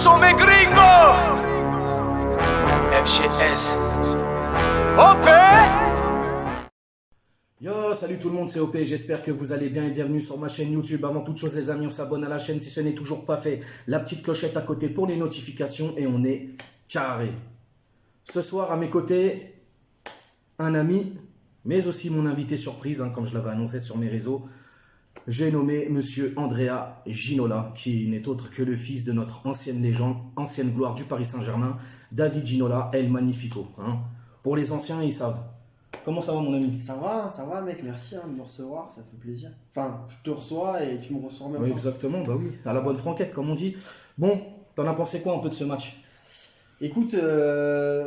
sont mes gringos. FGS. OP. Yo, salut tout le monde, c'est OP, j'espère que vous allez bien et bienvenue sur ma chaîne YouTube. Avant toute chose les amis, on s'abonne à la chaîne si ce n'est toujours pas fait. La petite clochette à côté pour les notifications et on est carré. Ce soir à mes côtés, un ami, mais aussi mon invité surprise, comme je l'avais annoncé sur mes réseaux. J'ai nommé Monsieur Andrea Ginola, qui n'est autre que le fils de notre ancienne légende, ancienne gloire du Paris Saint-Germain, David Ginola, El Magnifico. Pour les anciens, ils savent. Comment ça va mon ami? Ça va mec, merci de me recevoir, ça fait plaisir. Enfin, je te reçois et tu me reçois en même Oui, temps. exactement, bah oui, à la bonne franquette comme on dit. Bon, t'en as pensé quoi un peu de ce match? Écoute,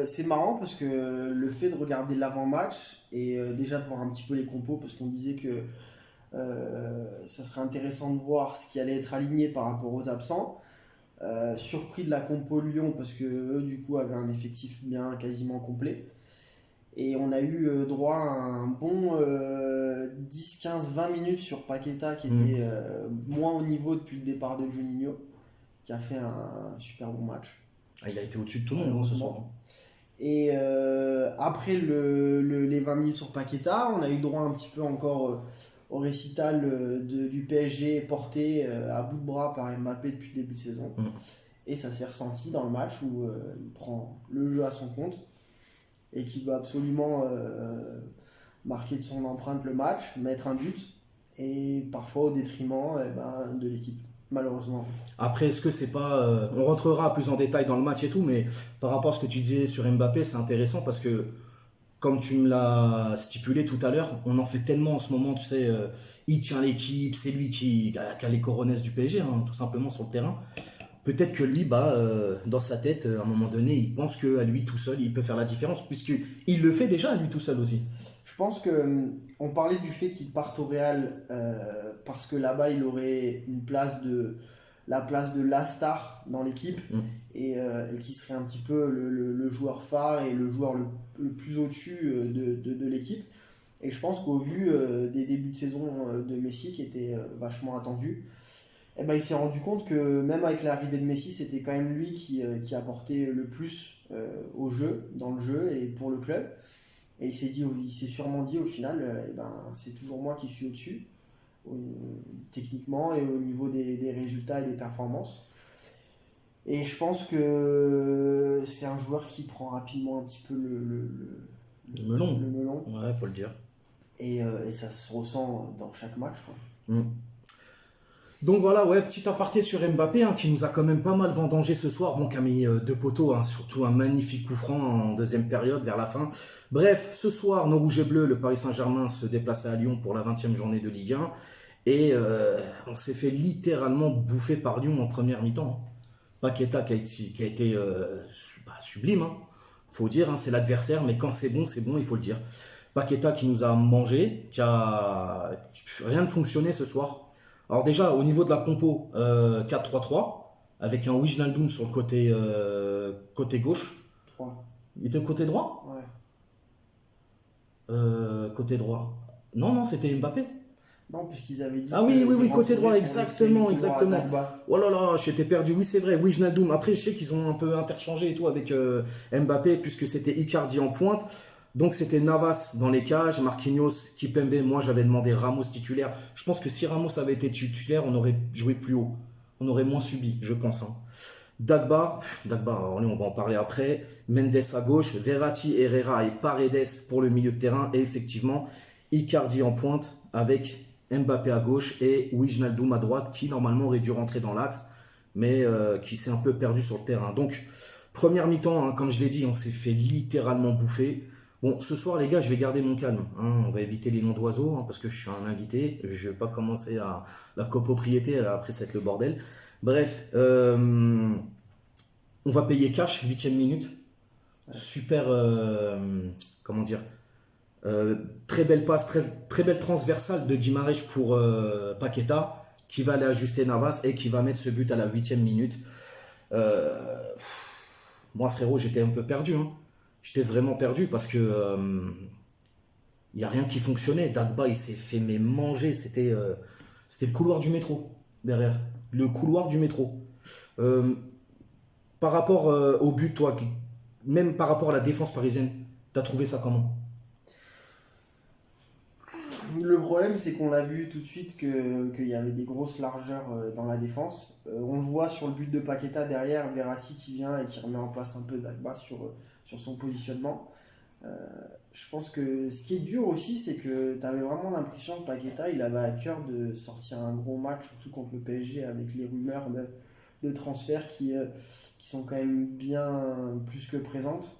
c'est marrant parce que le fait de regarder l'avant-match et déjà de voir un petit peu les compos, parce qu'on disait que ça serait intéressant de voir ce qui allait être aligné par rapport aux absents. Surpris de la compo Lyon parce que eux du coup avaient un effectif bien quasiment complet. Et on a eu droit à un bon 10, 15, 20 minutes sur Paqueta qui était moins au niveau depuis le départ de Juninho, qui a fait un super bon match. Ah, il a été au-dessus de tout le monde ce soir. Et après les 20 minutes sur Paqueta, on a eu droit un petit peu encore au récital du PSG porté à bout de bras par Mbappé depuis le début de saison. Et ça s'est ressenti dans le match où il prend le jeu à son compte et qui veut absolument marquer de son empreinte le match, mettre un but, et parfois au détriment de l'équipe, malheureusement. Après, est-ce que c'est pas... on rentrera plus en détail dans le match et tout, mais par rapport à ce que tu disais sur Mbappé, c'est intéressant parce que, comme tu me l'as stipulé tout à l'heure, on en fait tellement en ce moment, tu sais, il tient l'équipe, c'est lui qui a les coronesses du PSG, tout simplement sur le terrain. Peut-être que lui, dans sa tête, à un moment donné, il pense qu'à lui tout seul, il peut faire la différence, puisqu'il le fait déjà à lui tout seul aussi. Je pense que on parlait du fait qu'il parte au Real parce que là-bas, il aurait la place de la star dans l'équipe et qui serait un petit peu le joueur phare et le joueur le plus au-dessus de l'équipe. Et je pense qu'au vu des débuts de saison de Messi, qui étaient vachement attendus, il s'est rendu compte que même avec l'arrivée de Messi, c'était quand même lui qui apportait le plus au jeu, dans le jeu et pour le club. Et il s'est sûrement dit au final, c'est toujours moi qui suis au-dessus, techniquement et au niveau des résultats et des performances. Et je pense que c'est un joueur qui prend rapidement un petit peu le melon. Ouais, faut le dire. Et ça se ressent dans chaque match, quoi. Donc voilà, ouais, petit aparté sur Mbappé, qui nous a quand même pas mal vendangé ce soir, qui a mis deux poteaux, surtout un magnifique coup franc en deuxième période, vers la fin. Bref, ce soir, nos rouges et bleus, le Paris Saint-Germain se déplaçait à Lyon pour la 20e journée de Ligue 1, et on s'est fait littéralement bouffer par Lyon en première mi-temps. Paqueta qui a été sublime, faut dire, c'est l'adversaire, mais quand c'est bon, il faut le dire. Paqueta qui nous a mangé, rien ne fonctionnait ce soir. Alors déjà, au niveau de la compo, 4-3-3, avec un Wijnaldum sur le côté gauche. 3. Il était côté droit? Ouais. Côté droit. Non, c'était Mbappé. Non, puisqu'ils avaient dit... Ah oui, côté droit, exactement. Oh là là, j'étais perdu. Oui, c'est vrai, Wijnaldum. Après, je sais qu'ils ont un peu interchangé et tout avec Mbappé, puisque c'était Icardi en pointe. Donc c'était Navas dans les cages, Marquinhos, Kimpembe. Moi j'avais demandé Ramos titulaire. Je pense que si Ramos avait été titulaire, on aurait joué plus haut. On aurait moins subi, je pense. Dagba, on va en parler après. Mendes à gauche, Verratti, Herrera et Paredes pour le milieu de terrain. Et effectivement, Icardi en pointe avec Mbappé à gauche et Wijnaldum à droite qui normalement aurait dû rentrer dans l'axe, mais qui s'est un peu perdu sur le terrain. Donc première mi-temps, comme je l'ai dit, on s'est fait littéralement bouffer. Bon, ce soir, les gars, je vais garder mon calme. On va éviter les noms d'oiseaux, parce que je suis un invité. Je ne vais pas commencer à la copropriété, après c'est le bordel. Bref, on va payer cash, 8e minute. Super, comment dire, très belle passe, très belle transversale de Guimarães pour Paqueta, qui va aller ajuster Navas et qui va mettre ce but à la 8e minute. Moi, frérot, j'étais un peu perdu, J'étais vraiment perdu parce que il n'y a rien qui fonctionnait. Dagba, il s'est fait manger. C'était le couloir du métro derrière. Le couloir du métro. Par rapport au but, toi, même par rapport à la défense parisienne, t'as trouvé ça comment? Le problème, c'est qu'on l'a vu tout de suite qu'il y avait des grosses largeurs dans la défense. On le voit sur le but de Paqueta derrière, Verratti qui vient et qui remet en place un peu Dagba sur son positionnement. Je pense que ce qui est dur aussi, c'est que tu avais vraiment l'impression que Paqueta, il avait à cœur de sortir un gros match, surtout contre le PSG, avec les rumeurs de transferts qui sont quand même bien plus que présentes.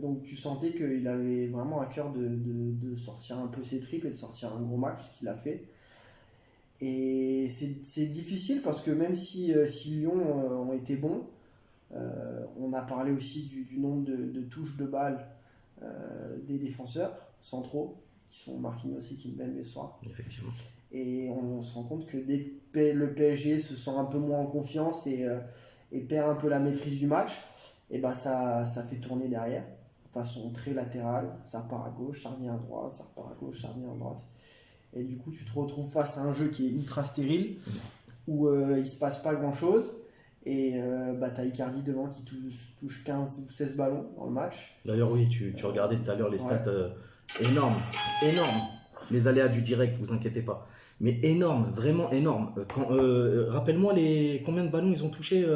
Donc tu sentais qu'il avait vraiment à cœur de sortir un peu ses tripes et de sortir un gros match, ce qu'il a fait. Et c'est difficile parce que même si Lyon ont été bons, on a parlé aussi du nombre de touches de balles des défenseurs centraux, qui sont Marquinhos et Kimpembe ce soir. Effectivement. Et on se rend compte que dès que le PSG se sent un peu moins en confiance et perd un peu la maîtrise du match, et ben ça fait tourner derrière, de façon très latérale. Ça part à gauche, ça revient à droite, ça repart à gauche, ça revient à droite. Et du coup, tu te retrouves face à un jeu qui est ultra stérile, où il se passe pas grand-chose. Et t'as Icardi devant qui touche 15 ou 16 ballons dans le match. D'ailleurs, oui, tu regardais tout à l'heure les stats énormes. Les aléas du direct, vous inquiétez pas. Mais énorme, vraiment énorme. Rappelle-moi combien de ballons ils ont touché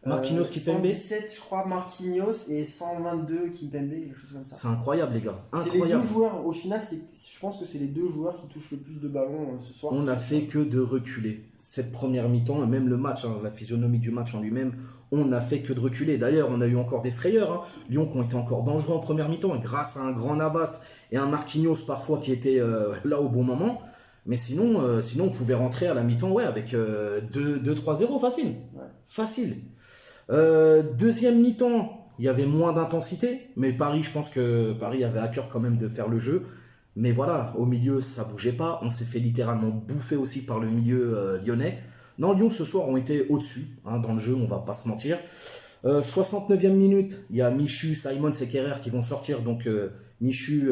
Marquinhos, Kimpembe. 117, je crois, Marquinhos et 122 Kimpembe, quelque chose comme ça. C'est incroyable, les gars. C'est les Incroyable. deux joueurs, au final, je pense que c'est les deux joueurs qui touchent le plus de ballons ce soir. On n'a fait que de reculer. Cette première mi-temps, et même le match, la physionomie du match en lui-même, on n'a fait que de reculer. D'ailleurs, on a eu encore des frayeurs. Lyon qui ont été encore dangereux en première mi-temps, grâce à un grand Navas et un Marquinhos parfois qui était là au bon moment. Mais sinon, on pouvait rentrer à la mi-temps avec 2-3-0 facile. Ouais. Facile. Deuxième mi-temps, il y avait moins d'intensité, mais Paris, je pense que Paris avait à cœur quand même de faire le jeu. Mais voilà, au milieu, ça bougeait pas. On s'est fait littéralement bouffer aussi par le milieu lyonnais. Non, Lyon, ce soir, ont été au-dessus dans le jeu, on va pas se mentir. 69e minute, il y a Michu, Simons et Kerrer qui vont sortir. Donc, Michu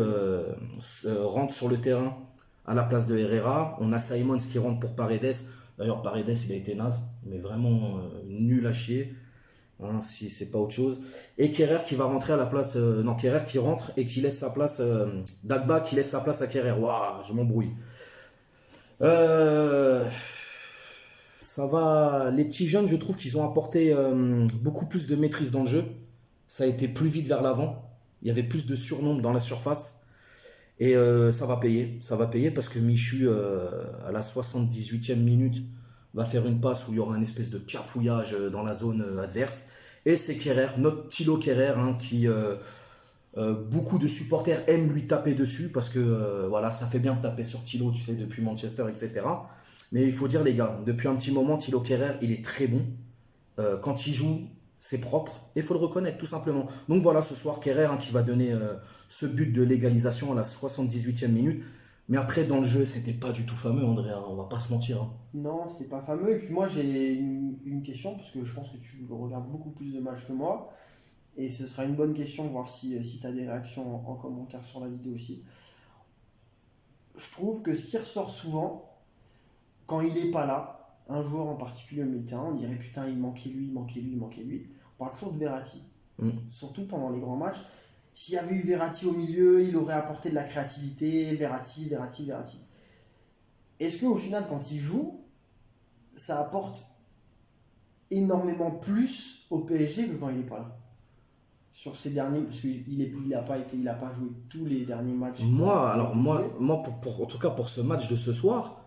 rentre sur le terrain à la place de Herrera. On a Simons qui rentre pour Paredes. D'ailleurs, Paredes, il a été naze, mais vraiment nul à chier. Si c'est pas autre chose. Et Kerrer qui va rentrer à la place. Kerrer qui rentre et qui laisse sa place. Dagba qui laisse sa place à Kerrer. Waouh, je m'embrouille. Ça va. Les petits jeunes, je trouve qu'ils ont apporté beaucoup plus de maîtrise dans le jeu. Ça a été plus vite vers l'avant. Il y avait plus de surnombre dans la surface. Et ça va payer. Ça va payer parce que Michu, à la 78e minute, va faire une passe où il y aura une espèce de cafouillage dans la zone adverse. Et c'est Kerrer, notre Thilo Kerrer, qui beaucoup de supporters aiment lui taper dessus parce que ça fait bien de taper sur Thilo, tu sais, depuis Manchester, etc. Mais il faut dire, les gars, depuis un petit moment, Thilo Kerrer, il est très bon. Quand il joue, c'est propre et il faut le reconnaître, tout simplement. Donc voilà, ce soir, Kerrer qui va donner ce but de légalisation à la 78e minute. Mais après, dans le jeu, c'était pas du tout fameux, André, on va pas se mentir. Non, c'était pas fameux. Et puis moi, j'ai une question, parce que je pense que tu regardes beaucoup plus de matchs que moi. Et ce sera une bonne question, voir si tu as des réactions en commentaire sur la vidéo aussi. Je trouve que ce qui ressort souvent, quand il est pas là, un joueur en particulier au milieu de terrain, on dirait putain, il manquait lui. On parle toujours de Verratti. Surtout pendant les grands matchs. S'il y avait eu Verratti au milieu, il aurait apporté de la créativité. Verratti. Est-ce qu'au final, quand il joue, ça apporte énormément plus au PSG que quand il n'est pas là? Sur ces derniers, parce qu'il n'a pas joué tous les derniers matchs. Moi, en tout cas pour ce match de ce soir,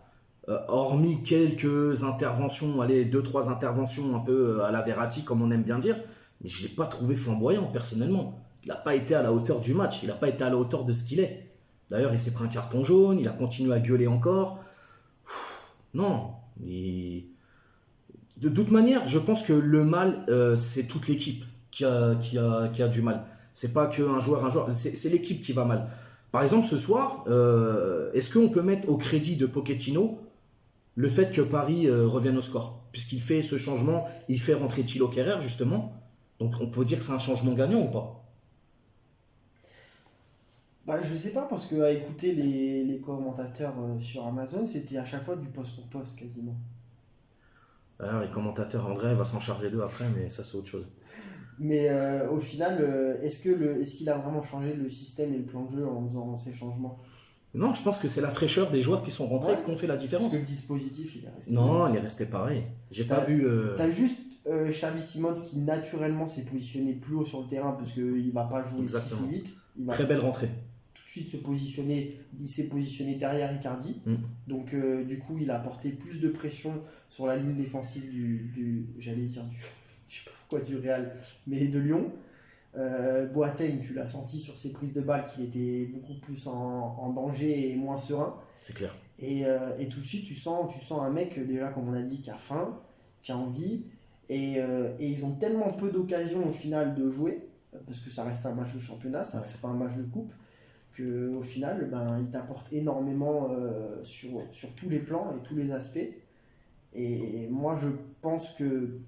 hormis quelques interventions, 2-3 interventions un peu à la Verratti, comme on aime bien dire, mais je ne l'ai pas trouvé flamboyant personnellement. Il n'a pas été à la hauteur du match, il n'a pas été à la hauteur de ce qu'il est. D'ailleurs, il s'est pris un carton jaune, il a continué à gueuler encore. Non, de toute manière, je pense que le mal, c'est toute l'équipe qui a du mal. C'est pas qu'un joueur, c'est l'équipe qui va mal. Par exemple, ce soir, est-ce qu'on peut mettre au crédit de Pochettino le fait que Paris revienne au score? Puisqu'il fait ce changement, il fait rentrer Thilo Kerrer, justement. Donc on peut dire que c'est un changement gagnant ou pas? Je sais pas, parce que à écouter les commentateurs sur Amazon, c'était à chaque fois du poste pour poste quasiment. Alors, les commentateurs, André va s'en charger d'eux après, mais ça c'est autre chose. Mais au final, est-ce qu'il a vraiment changé le système et le plan de jeu en faisant ces changements? Non, je pense que c'est la fraîcheur des joueurs qui sont rentrés Ouais. qui ont fait la Parce différence. que le dispositif, il est resté. Non, il est resté pareil. J'ai pas vu. T'as juste Xavi Simons qui naturellement s'est positionné plus haut sur le terrain parce qu'il va pas jouer 6 Exactement. ou 8. Il va Très belle rentrée. tout de suite se positionner. Il s'est positionné derrière Icardi. Mm. Donc du coup, il a apporté plus de pression sur la ligne défensive j'allais dire je sais pas pourquoi du Real, mais de Lyon. Boateng, tu l'as senti sur ses prises de balles qu'il était beaucoup plus en danger et moins serein. C'est clair. Et tout de suite, tu sens un mec, déjà, comme on a dit, qui a faim, qui a envie. Et ils ont tellement peu d'occasions au final de jouer, parce que ça reste un match de championnat, ça reste pas un match de coupe, qu'au final, ben, ils t'apportent énormément sur tous les plans et tous les aspects. Et moi, je pense que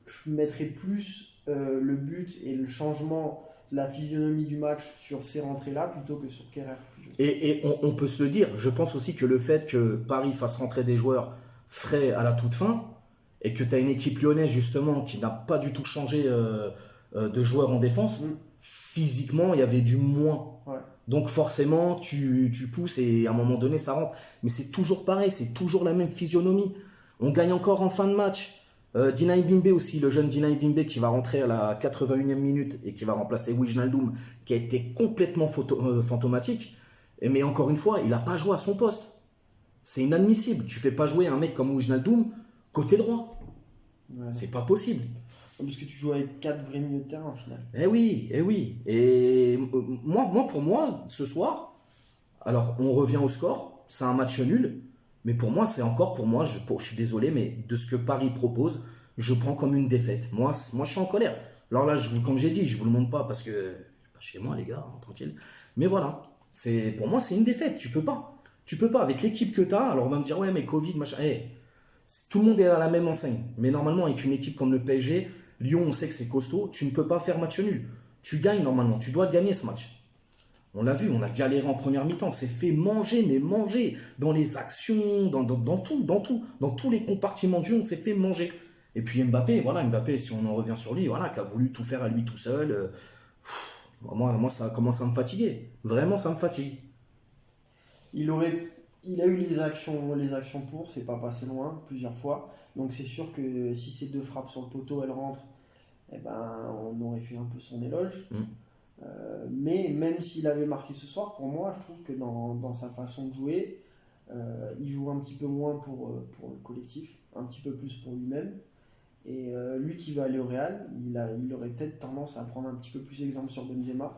je mettrais plus le but et le changement de la physionomie du match sur ces rentrées-là plutôt que sur Kerrer. Et on peut se le dire, je pense aussi que le fait que Paris fasse rentrer des joueurs frais à la toute fin, et que tu as une équipe lyonnaise justement qui n'a pas du tout changé de joueurs en défense, physiquement il y avait du moins. Ouais. Donc forcément tu pousses et à un moment donné ça rentre. Mais c'est toujours pareil, c'est toujours la même physionomie. On gagne encore en fin de match. Dinaï Bimbe aussi, le jeune Dinaï Bimbe qui va rentrer à la 81e minute et qui va remplacer Wijnaldum qui a été complètement fantomatique. Mais encore une fois, il n'a pas joué à son poste. C'est inadmissible. Tu fais pas jouer un mec comme Wijnaldum côté droit. Ouais. C'est pas possible. Parce que tu joues avec 4 vrais milieux de terrain au final. Eh oui, eh oui. Et pour moi, ce soir, alors on revient au score, c'est un match nul, mais pour moi, je suis désolé, mais de ce que Paris propose, je prends comme une défaite. Moi je suis en colère. Alors là, comme j'ai dit, je vous le montre pas parce que je suis pas chez moi, les gars, hein, tranquille. Mais voilà, pour moi, c'est une défaite. Tu peux pas. Tu peux pas avec l'équipe que tu as. Alors on va me dire, ouais, mais Covid, machin. Tout le monde est à la même enseigne. Mais normalement, avec une équipe comme le PSG, Lyon, on sait que c'est costaud, tu ne peux pas faire match nul. Tu gagnes normalement, tu dois gagner ce match. On l'a vu, on a galéré en première mi-temps, on s'est fait manger, mais manger dans les actions, dans tout, dans tous les compartiments du jeu, on s'est fait manger. Et puis Mbappé, si on en revient sur lui, voilà, qui a voulu tout faire à lui tout seul. Moi, ça commence à me fatiguer. Vraiment, ça me fatigue. Il a eu les actions pour, c'est pas passé loin plusieurs fois. Donc c'est sûr que si ces 2 frappes sur le poteau elles rentrent, eh ben, on aurait fait un peu son éloge. Mais même s'il avait marqué ce soir, pour moi, je trouve que dans sa façon de jouer, il joue un petit peu moins pour le collectif, un petit peu plus pour lui-même. Et lui qui va aller au Real, il aurait peut-être tendance à prendre un petit peu plus exemple sur Benzema.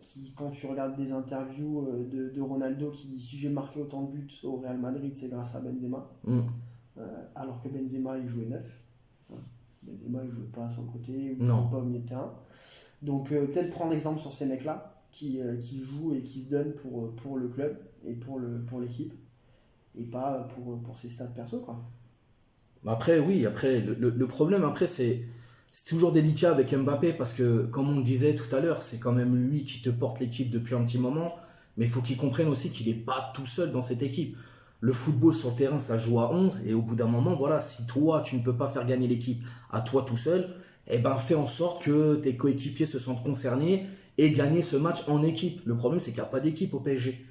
Qui, quand tu regardes des interviews de Ronaldo qui dit si j'ai marqué autant de buts au Real Madrid, c'est grâce à Benzema. Alors que Benzema il jouait 9. Benzema il jouait pas sur le côté, ou pas au milieu de terrain. Donc peut-être prendre exemple sur ces mecs-là qui jouent et qui se donnent pour le club et pour l'équipe et pas pour ses stats perso, quoi. Après, oui, le problème, après, c'est toujours délicat avec Mbappé parce que, comme on le disait tout à l'heure, c'est quand même lui qui te porte l'équipe depuis un petit moment. Mais il faut qu'il comprenne aussi qu'il n'est pas tout seul dans cette équipe. Le football sur le terrain, ça joue à 11. Et au bout d'un moment, voilà, si toi, tu ne peux pas faire gagner l'équipe à toi tout seul, eh ben, fais en sorte que tes coéquipiers se sentent concernés et gagner ce match en équipe. Le problème, c'est qu'il n'y a pas d'équipe au PSG.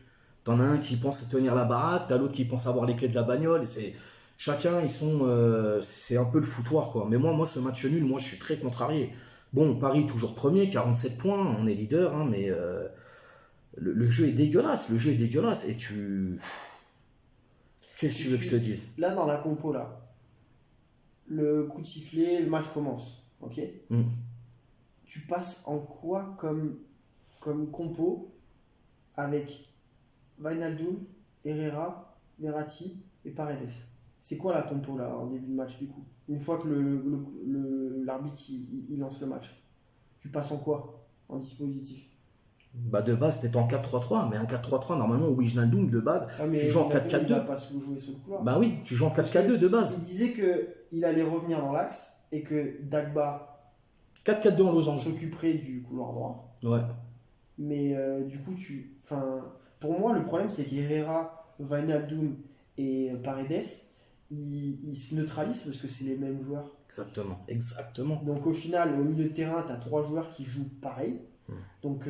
T'en as un qui pense tenir la baraque, t'as l'autre qui pense avoir les clés de la bagnole. Et chacun, c'est un peu le foutoir, quoi. Mais moi, ce match nul, je suis très contrarié. Bon, Paris, toujours premier, 47 points, on est leader, hein, mais le jeu est dégueulasse. Et qu'est-ce que tu veux que je te dise? Là, dans la compo, là, le coup de sifflet, le match commence, ok? Tu passes en quoi comme compo avec Wijnaldum, Herrera, Verratti et Paredes? C'est quoi la compo là en début de match du coup? Une fois que l'arbitre il lance le match, tu passes en quoi en dispositif? Bah de base, t'es en 4-3-3, mais un 4-3-3, normalement, Wijnaldum, de base, tu joues en 4-4-2. Il va pas jouer sur le couloir. Bah oui, tu joues en 4-4-2 de base. Il disait qu'il allait revenir dans l'axe et que Dagba 4-4-2 en losange. s'occuperait du couloir droit. Ouais. Mais du coup, pour moi, le problème, c'est qu'Herrera, Wijnaldum et Paredes, ils se neutralisent parce que c'est les mêmes joueurs. Exactement, exactement. Donc au final, au milieu de terrain, tu as 3 joueurs qui jouent pareil. Donc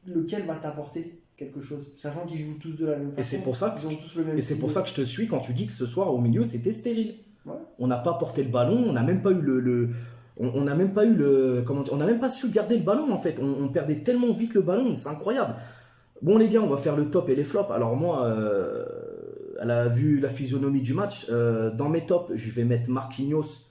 lequel va t'apporter quelque chose, sachant qu'ils jouent tous de la même façon. Et c'est pour ça que, ils ont tous le même et c'est pour ça que je te suis quand tu dis que ce soir au milieu c'était stérile. Ouais. On n'a pas porté le ballon, on n'a même pas eu on n'a même pas eu comment dire, on n'a même pas su garder le ballon en fait. On perdait tellement vite le ballon, c'est incroyable. Bon les gars, on va faire le top et les flops. Alors moi, elle a vu la physionomie du match. Dans mes tops, je vais mettre Marquinhos,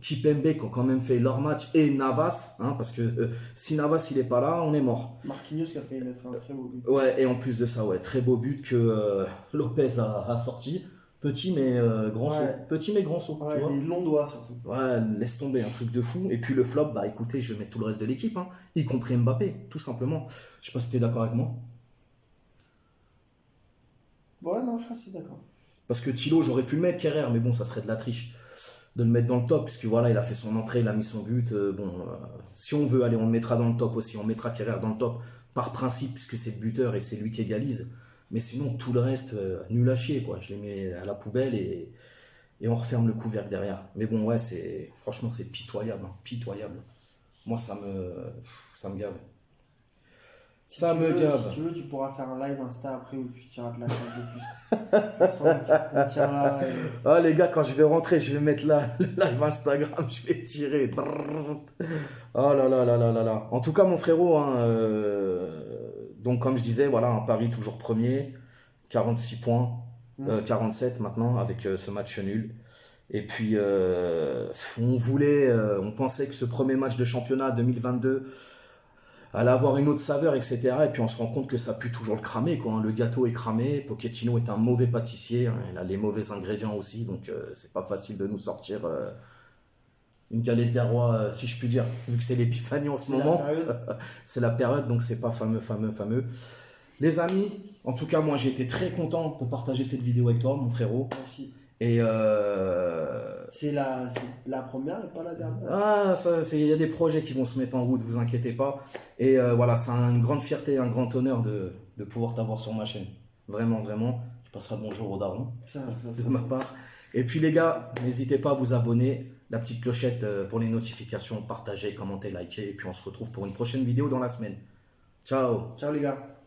Kipembe qui ont quand même fait leur match et Navas, hein, parce que si Navas il est pas là, on est mort. Marquinhos qui a fait mettre un très beau but. Ouais, et en plus de ça, ouais, très beau but que Lopez a sorti. Petit mais grand saut. Petit mais grand saut. Ouais, tu vois. des longs doigts surtout. Ouais, laisse tomber, un truc de fou. Et puis le flop, bah écoutez, je vais mettre tout le reste de l'équipe, hein, y compris Mbappé, tout simplement. Je sais pas si t'es d'accord avec moi. Ouais, non, je suis assez d'accord. Parce que Thilo, j'aurais pu le mettre, Kerrer, mais bon, ça serait de la triche de le mettre dans le top, puisque voilà, il a fait son entrée, il a mis son but. Si on veut, allez, on le mettra dans le top aussi. On mettra Kerrer dans le top par principe, puisque c'est le buteur et c'est lui qui égalise. Mais sinon, tout le reste, nul à chier, quoi. Je les mets à la poubelle et on referme le couvercle derrière. Mais bon, ouais, franchement, c'est pitoyable, hein, pitoyable. Moi, ça me gave. Ça me gave. Si tu veux, tu pourras faire un live Insta après où tu tireras de la chaîne de plus. Je sens qu'on tire là. Ah les gars, quand je vais rentrer, je vais mettre là le live Instagram, je vais tirer. Oh là là là là là là. En tout cas, mon frérot, hein, donc comme je disais, voilà, un Paris toujours premier, 46 points, 47 maintenant avec ce match nul. Et puis, on pensait que ce premier match de championnat 2022 allait avoir une autre saveur, etc. Et puis on se rend compte que ça pue toujours le cramer, quoi, hein. Le gâteau est cramé, Pochettino est un mauvais pâtissier, hein. Il a les mauvais ingrédients aussi, donc c'est pas facile de nous sortir une galette des rois, si je puis dire, vu que c'est l'épiphanie en ce moment. C'est la période, donc c'est pas fameux. Les amis, en tout cas moi j'ai été très content de partager cette vidéo avec toi, mon frérot. Merci. Et c'est la première et pas la dernière. Ah, il y a des projets qui vont se mettre en route, vous inquiétez pas. Et voilà, c'est une grande fierté, un grand honneur de pouvoir t'avoir sur ma chaîne. Vraiment, vraiment. Tu passeras le bonjour au daron. Ça C'est de ma part. Et puis les gars, n'hésitez pas à vous abonner. La petite clochette pour les notifications, partager, commenter, liker. Et puis on se retrouve pour une prochaine vidéo dans la semaine. Ciao. Ciao les gars.